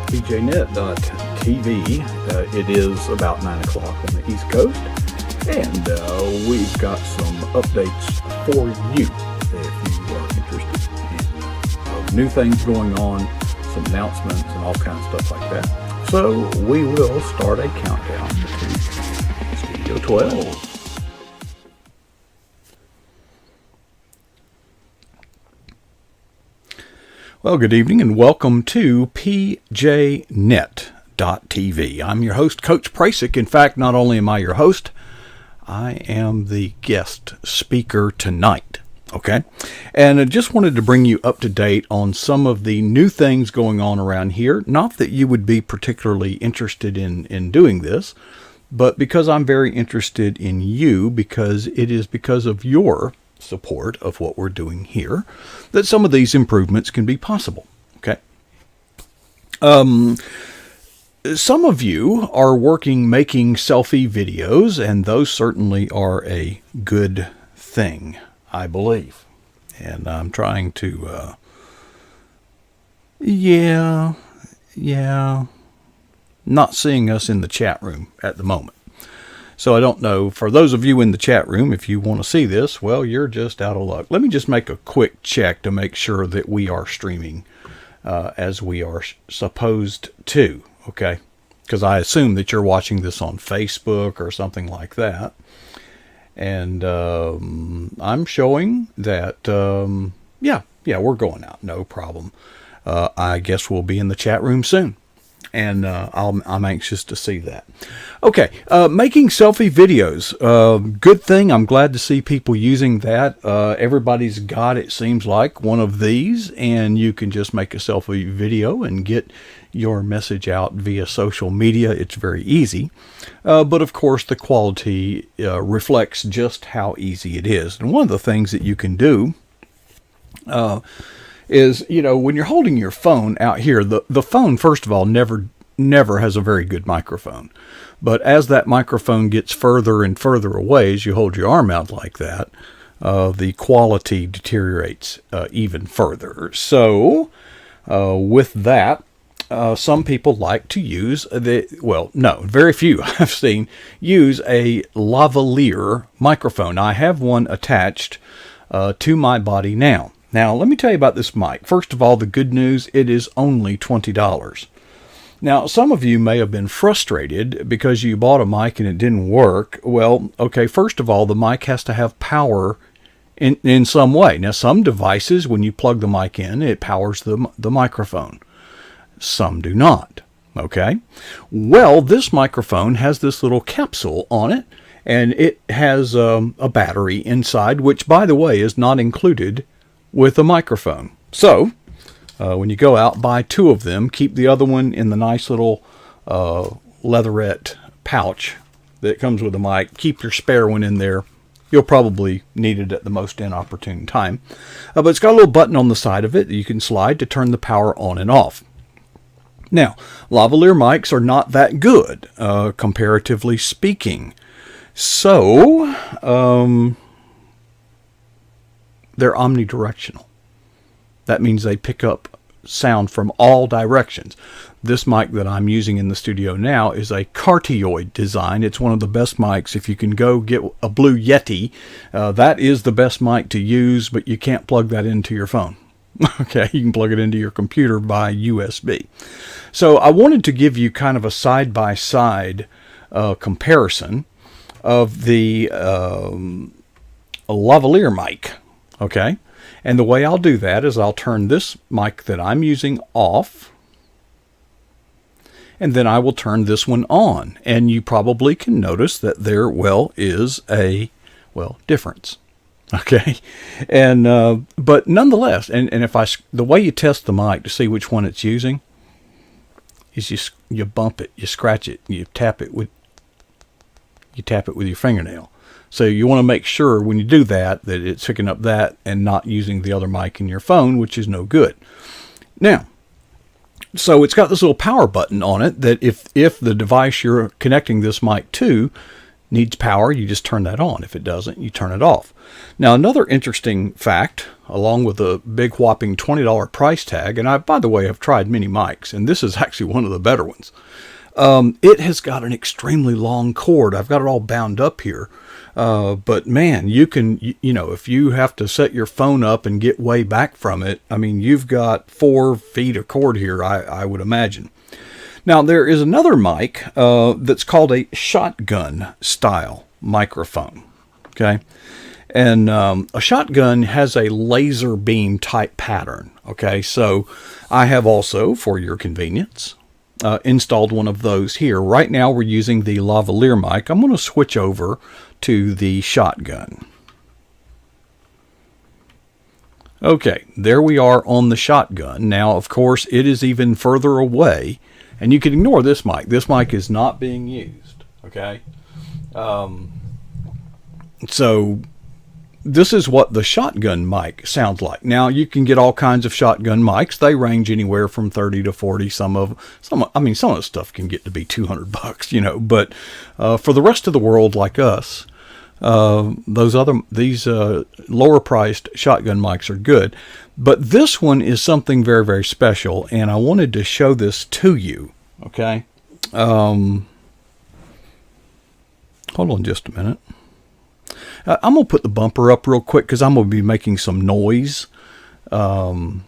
pjnet.tv. It is about 9 o'clock on the East Coast, and we've got some updates for you if you are interested in new things going on, some announcements and all kinds of stuff like that. So we will start a countdown to Studio 12. Well, good evening and welcome to pjnet.tv. I'm your host, Coach Prasek. In fact, not only am I your host, I am the guest speaker tonight. Okay? And I just wanted to bring you up to date on some of the new things going on around here. Not that you would be particularly interested in doing this, but because I'm very interested in you, because it is because of your support of what we're doing here that some of these improvements can be possible. Okay. Some of you are making selfie videos, and those certainly are a good thing, I believe. And I'm trying to, not seeing us in the chat room at the moment. So I don't know, for those of you in the chat room, if you want to see this, well, you're just out of luck. Let me just make a quick check to make sure that we are streaming as we are supposed to, okay? Because I assume that you're watching this on Facebook or something like that. And I'm showing that, yeah, we're going out, no problem. I guess we'll be in the chat room soon. And I'm anxious to see that. Okay, making selfie videos. Good thing. I'm glad to see people using that. Everybody's got, it seems like, one of these, and you can just make a selfie video and get your message out via social media. It's very easy. But of course, the quality reflects just how easy it is. And one of the things that you can do is, when you're holding your phone out here, the phone, first of all, never has a very good microphone. But as that microphone gets further and further away, as you hold your arm out like that, the quality deteriorates even further. So, with that, some people like to use very few I've seen use a lavalier microphone. I have one attached to my body now. Now, let me tell you about this mic. First of all, the good news, it is only $20. Now, some of you may have been frustrated because you bought a mic and it didn't work. Well, okay, first of all, the mic has to have power in some way. Now, some devices, when you plug the mic in, it powers the microphone. Some do not, okay? Well, this microphone has this little capsule on it, and it has a battery inside, which, by the way, is not included with a microphone. So, when you go out, buy 2 of them. Keep the other one in the nice little leatherette pouch that comes with the mic. Keep your spare one in there. You'll probably need it at the most inopportune time. But it's got a little button on the side of it that you can slide to turn the power on and off. Now, lavalier mics are not that good, comparatively speaking. So, they're omnidirectional. That means they pick up sound from all directions. This mic that I'm using in the studio now is a cardioid design. It's one of the best mics. If you can go get a Blue Yeti, that is the best mic to use, but you can't plug that into your phone. Okay, you can plug it into your computer by USB. So I wanted to give you kind of a side-by-side comparison of the lavalier mic. Okay, and the way I'll do that is I'll turn this mic that I'm using off, and then I will turn this one on. And you probably can notice that there, is a, difference. Okay, and but nonetheless, and if the way you test the mic to see which one it's using is you bump it, you scratch it, you tap it with your fingernail. So you want to make sure when you do that it's picking up that and not using the other mic in your phone, which is no good. Now, so it's got this little power button on it that if the device you're connecting this mic to needs power, you just turn that on. If it doesn't, you turn it off. Now, another interesting fact, along with a big whopping $20 price tag, and I, by the way, have tried many mics, and this is actually one of the better ones. It has got an extremely long cord. I've got it all bound up here. But man, you can, if you have to set your phone up and get way back from it, I mean, you've got 4 feet of cord here, I would imagine. Now, there is another mic that's called a shotgun style microphone. Okay. And a shotgun has a laser beam type pattern. Okay. So I have also, for your convenience, installed one of those here. Right now we're using the lavalier mic. I'm going to switch over to the shotgun. Okay, there we are on the shotgun. Now, of course, it is even further away, and you can ignore this mic. This mic is not being used, okay? So this is what the shotgun mic sounds like. Now, you can get all kinds of shotgun mics. They range anywhere from 30 to 40. Some of the stuff can get to be $200, but for the rest of the world like us, these lower priced shotgun mics are good. But this one is something very, very special, and I wanted to show this to you, okay? Hold on just a minute. I'm going to put the bumper up real quick because I'm going to be making some noise. I'm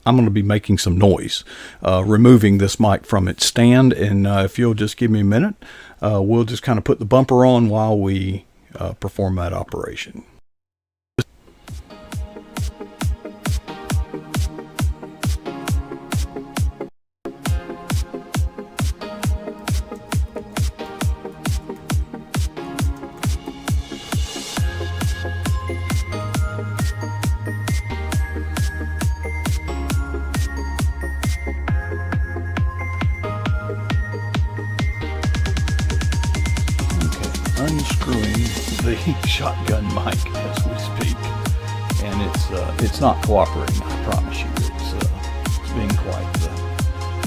going to be making some noise, removing this mic from its stand. And if you'll just give me a minute, we'll just kind of put the bumper on while we perform that operation. Unscrewing the shotgun mic as we speak, and it's not cooperating. I promise you, it's being quite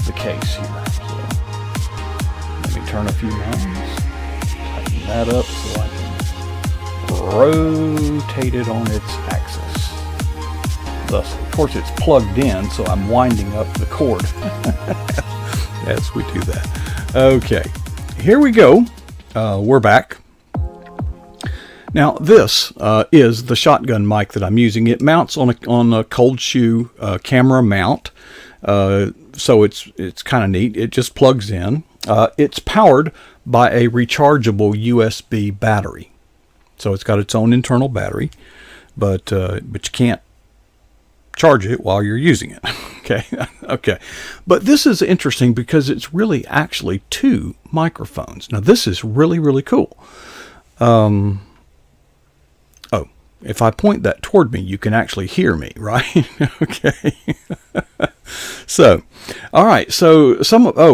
the case here. So let me turn a few knobs, tighten that up so I can rotate it on its axis. Thus, of course, it's plugged in, so I'm winding up the cord as we do that. Okay, here we go. We're back. Now this is the shotgun mic that I'm using. It mounts on a cold shoe camera mount, so it's kind of neat. It just plugs in. It's powered by a rechargeable USB battery, so it's got its own internal battery, but you can't charge it while you're using it. Okay. But this is interesting because it's really actually 2 microphones. Now this is really, really cool. If I point that toward me, you can actually hear me, right? Okay. So, all right. So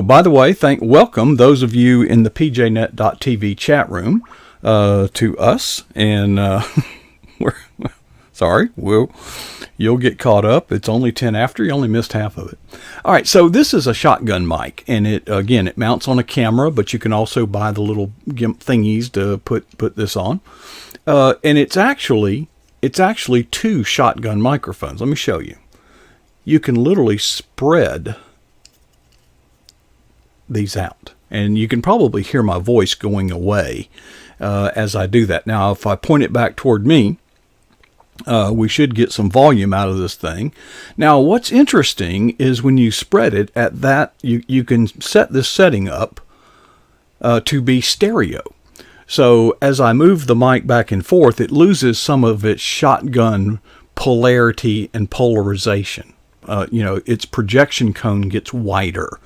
by the way, welcome those of you in the pjnet.tv chat room to us, and you'll get caught up. It's only 10 after. You only missed half of it. All right. So this is a shotgun mic, and it mounts on a camera, but you can also buy the little GIMP thingies to put this on. And it's actually 2 shotgun microphones. Let me show you. You can literally spread these out, and you can probably hear my voice going away as I do that. Now, if I point it back toward me, we should get some volume out of this thing. Now, what's interesting is when you spread it at that, you can set this setting up to be stereo. So as I move the mic back and forth, it loses some of its shotgun polarity and polarization. Its projection cone gets wider.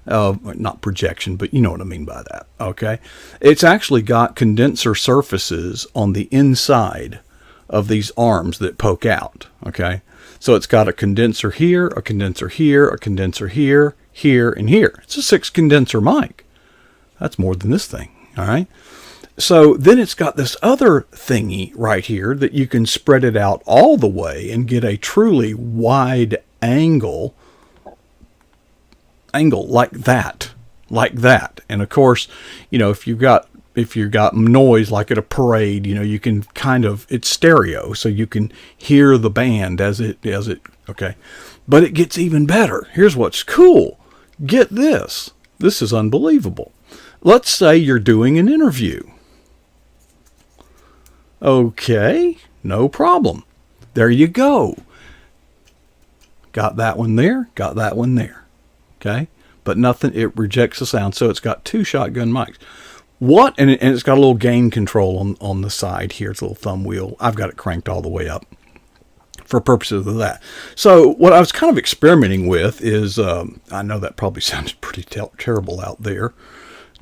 Not projection, but you know what I mean by that. Okay. It's actually got condenser surfaces on the inside of these arms that poke out. Okay. So it's got a condenser here, a condenser here, a condenser here, here, and here. It's a 6 condenser mic. That's more than this thing. All right. So then it's got this other thingy right here that you can spread it out all the way and get a truly wide angle like that. like that. And of course, if you've got noise like at a parade, you can it's stereo, so you can hear the band as it, okay. But it gets even better. Here's what's cool. Get this. This is unbelievable. Let's say you're doing an interview. Okay, no problem. There you go. Got that one there, got that one there. Okay, but nothing, it rejects the sound, so it's got 2 shotgun mics. And it's got a little gain control on the side here. It's a little thumb wheel. I've got it cranked all the way up for purposes of that. So what I was kind of experimenting with is, I know that probably sounded pretty terrible out there,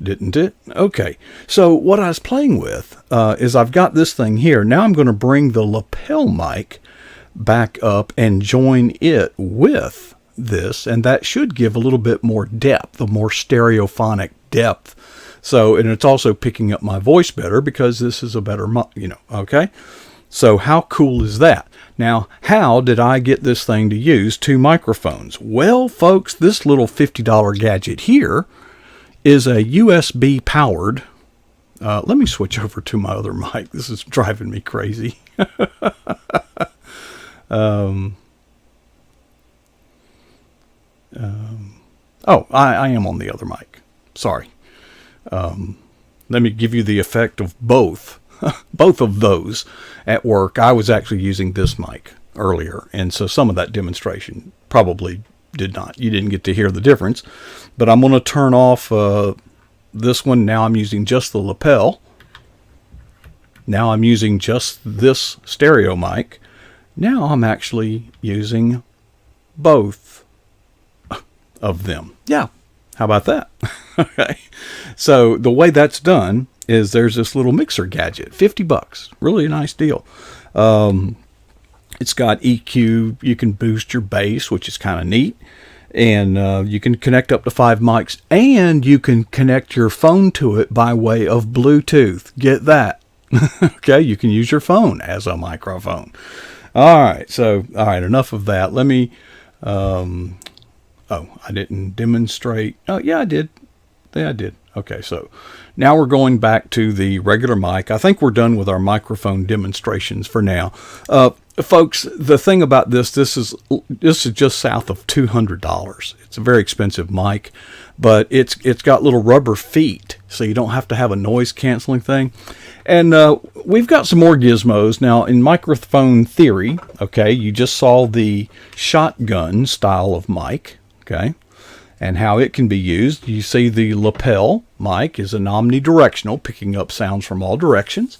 didn't it? Okay, so what I was playing with is I've got this thing here. Now I'm going to bring the lapel mic back up and join it with this, and that should give a little bit more depth, a more stereophonic depth. So, and it's also picking up my voice better because this is a better, okay? So how cool is that? Now, how did I get this thing to use 2 microphones? Well, folks, this little $50 gadget here is a USB powered, let me switch over to my other mic. This is driving me crazy. I am on the other mic. Sorry. Let me give you the effect of both of those at work. I was actually using this mic earlier, and so some of that demonstration probably you didn't get to hear the difference, but I'm going to turn off this one. Now I'm using just the lapel. Now I'm using just this stereo mic. Now I'm actually using both of them. Yeah. How about that? Okay. So the way that's done is there's this little mixer gadget, $50, really a nice deal. It's got EQ. You can boost your bass, which is kind of neat. And you can connect up to 5 mics, and you can connect your phone to it by way of Bluetooth. Get that. Okay. You can use your phone as a microphone. All right. So, all right. Enough of that. Let me, I didn't demonstrate. Oh, yeah, I did. Yeah, I did. Okay, so now we're going back to the regular mic. I think we're done with our microphone demonstrations for now. Folks, the thing about this is just south of $200. It's a very expensive mic, but it's got little rubber feet, so you don't have to have a noise canceling thing. And we've got some more gizmos. Now, in microphone theory, okay, you just saw the shotgun style of mic, okay, and how it can be used. You see the lapel mic is an omnidirectional, picking up sounds from all directions.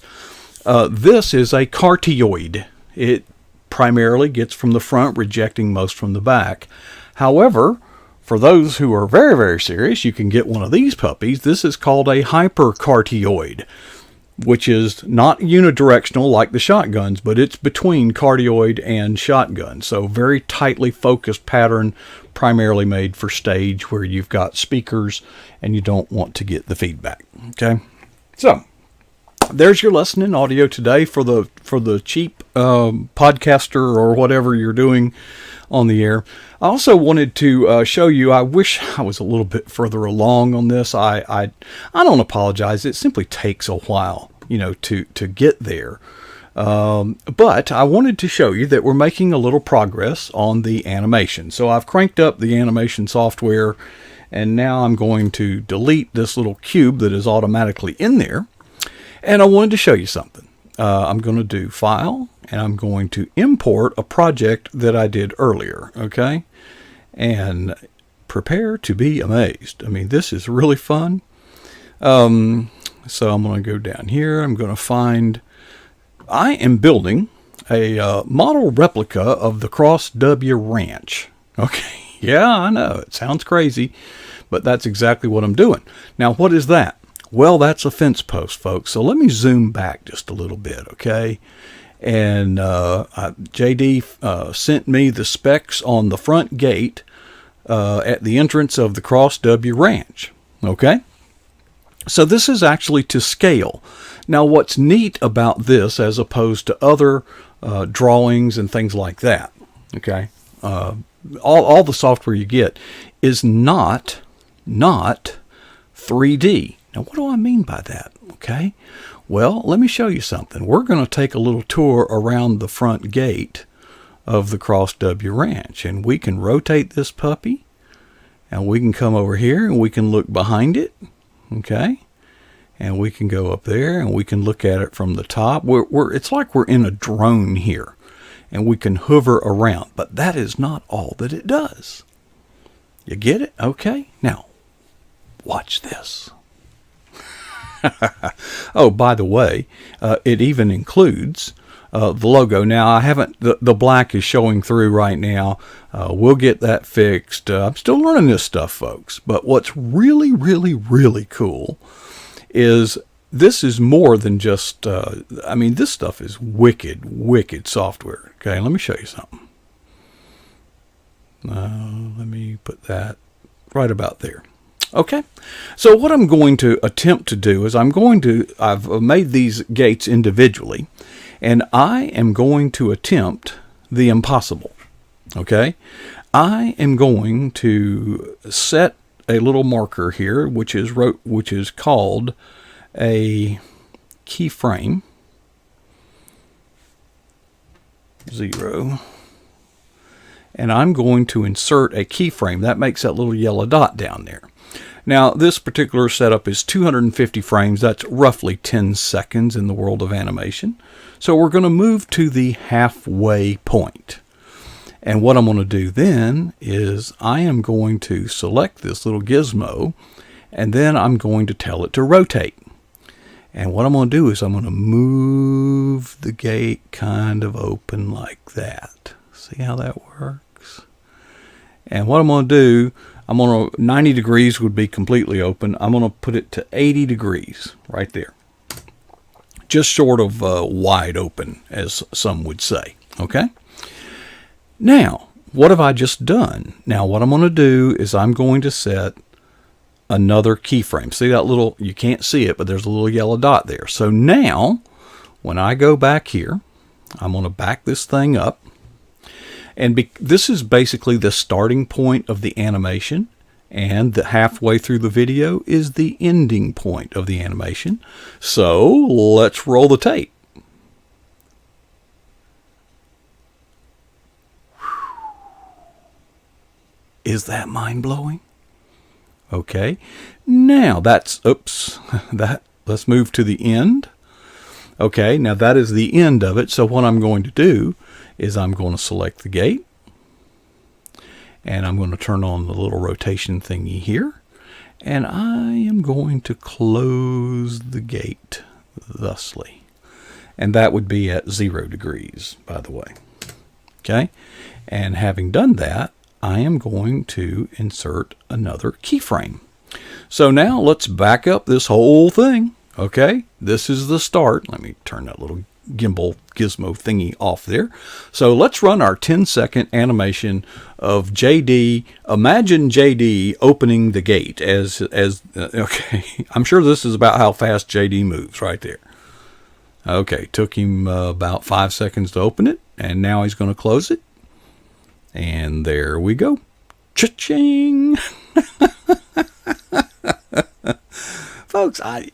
This is a cardioid. It primarily gets from the front, rejecting most from the back. However, for those who are very, very serious, you can get one of these puppies. This is called a hypercardioid, which is not unidirectional like the shotguns, but it's between cardioid and shotgun. So very tightly focused pattern, primarily made for stage where you've got speakers and you don't want to get the feedback. Okay, so there's your lesson in audio today for the cheap podcaster or whatever you're doing on the air. I also wanted to show you, I wish I was a little bit further along on this. I don't apologize. It simply takes a while, to get there. But I wanted to show you that we're making a little progress on the animation. So I've cranked up the animation software, and now I'm going to delete this little cube that is automatically in there. And I wanted to show you something. I'm going to do File, and I'm going to import a project that I did earlier, okay? And prepare to be amazed. I mean, this is really fun. So I'm going to go down here. I'm going to find... I am building a model replica of the Cross W Ranch. Okay, yeah, I know, it sounds crazy, but that's exactly what I'm doing. Now, what is that? Well, that's a fence post, folks. So let me zoom back just a little bit, okay? And JD sent me the specs on the front gate at the entrance of the Cross W Ranch, okay? So this is actually to scale. Now, what's neat about this, as opposed to other drawings and things like that, okay? All the software you get is not 3D. Now, what do I mean by that? Okay. Well, let me show you something. We're going to take a little tour around the front gate of the Cross W Ranch, and we can rotate this puppy, and we can come over here and we can look behind it. Okay. And we can go up there and we can look at it from the top. It's like we're in a drone here, and we can hover around, but that is not all that it does. You get it? Okay. Now, watch this. Oh, by the way, it even includes the logo. Now, I haven't, the black is showing through right now. We'll get that fixed. I'm still learning this stuff, folks. But what's really, really, really cool is this is more than just, this stuff is wicked software. Okay, let me show you something. Let me put that right about there. Okay, so what I'm going to attempt to do is I've made these gates individually, and I am going to attempt the impossible. Okay, I am going to set a little marker here, which is called a keyframe 0. And I'm going to insert a keyframe. That makes that little yellow dot down there. Now, this particular setup is 250 frames. That's roughly 10 seconds in the world of animation. So we're going to move to the halfway point. And what I'm going to do then is I am going to select this little gizmo, and then I'm going to tell it to rotate. And what I'm going to do is I'm going to move the gate kind of open like that. See how that works? And what I'm going to do, 90 degrees would be completely open. I'm going to put it to 80 degrees right there. Just short of wide open, as some would say. Okay? Now, what have I just done? Now, what I'm going to do is I'm going to set another keyframe. See that little, you can't see it, but there's a little yellow dot there. So now, when I go back here, I'm going to back this thing up. And this is basically the starting point of the animation, and the halfway through the video is the ending point of the animation. So let's roll the tape. Is that mind-blowing? Okay. Now let's move to the end. Okay, now that is the end of it. So what I'm going to do is I'm going to select the gate, and I'm going to turn on the little rotation thingy here, and I am going to close the gate thusly. And that would be at 0 degrees, by the way. Okay, and having done that, I am going to insert another keyframe. So now let's back up this whole thing. Okay, this is the start. Let me turn that little gimbal gizmo thingy off there. So let's run our 10-second animation of JD. Imagine JD opening the gate okay. I'm sure this is about how fast JD moves right there. Okay, took him about 5 seconds to open it, and now he's going to close it. And there we go. Cha-ching! Folks, I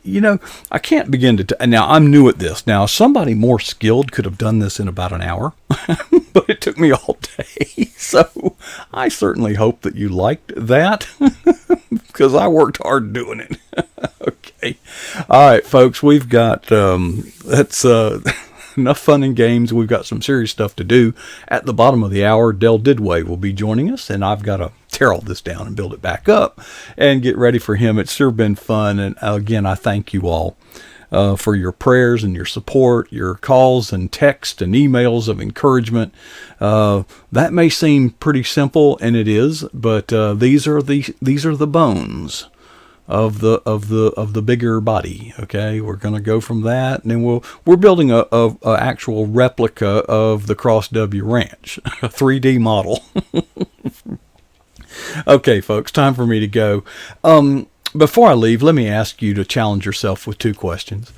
can't begin to... Now, I'm new at this. Now, somebody more skilled could have done this in about an hour, but it took me all day. So, I certainly hope that you liked that, because I worked hard doing it. Okay. All right, folks, we've got... that's enough fun and games. We've got some serious stuff to do. At the bottom of the hour, Del Didway will be joining us, and I've got to tear all this down and build it back up and get ready for him. It's sure been fun, and again, I thank you all for your prayers and your support, your calls and texts and emails of encouragement. That may seem pretty simple, and it is, but these are the bones of the bigger body. Okay, we're going to go from that, and then we're building a actual replica of the Cross W Ranch, a 3D model. Okay, folks, time for me to go. Before I leave, let me ask you to challenge yourself with 2 questions.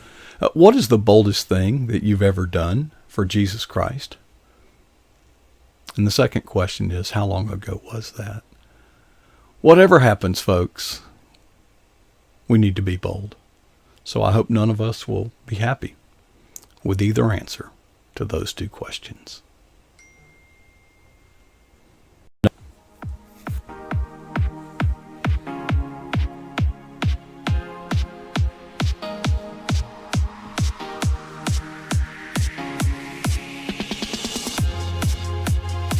What is the boldest thing that you've ever done for Jesus Christ? And the second question is, how long ago was that? Whatever happens, folks, we need to be bold. So I hope none of us will be happy with either answer to those two questions.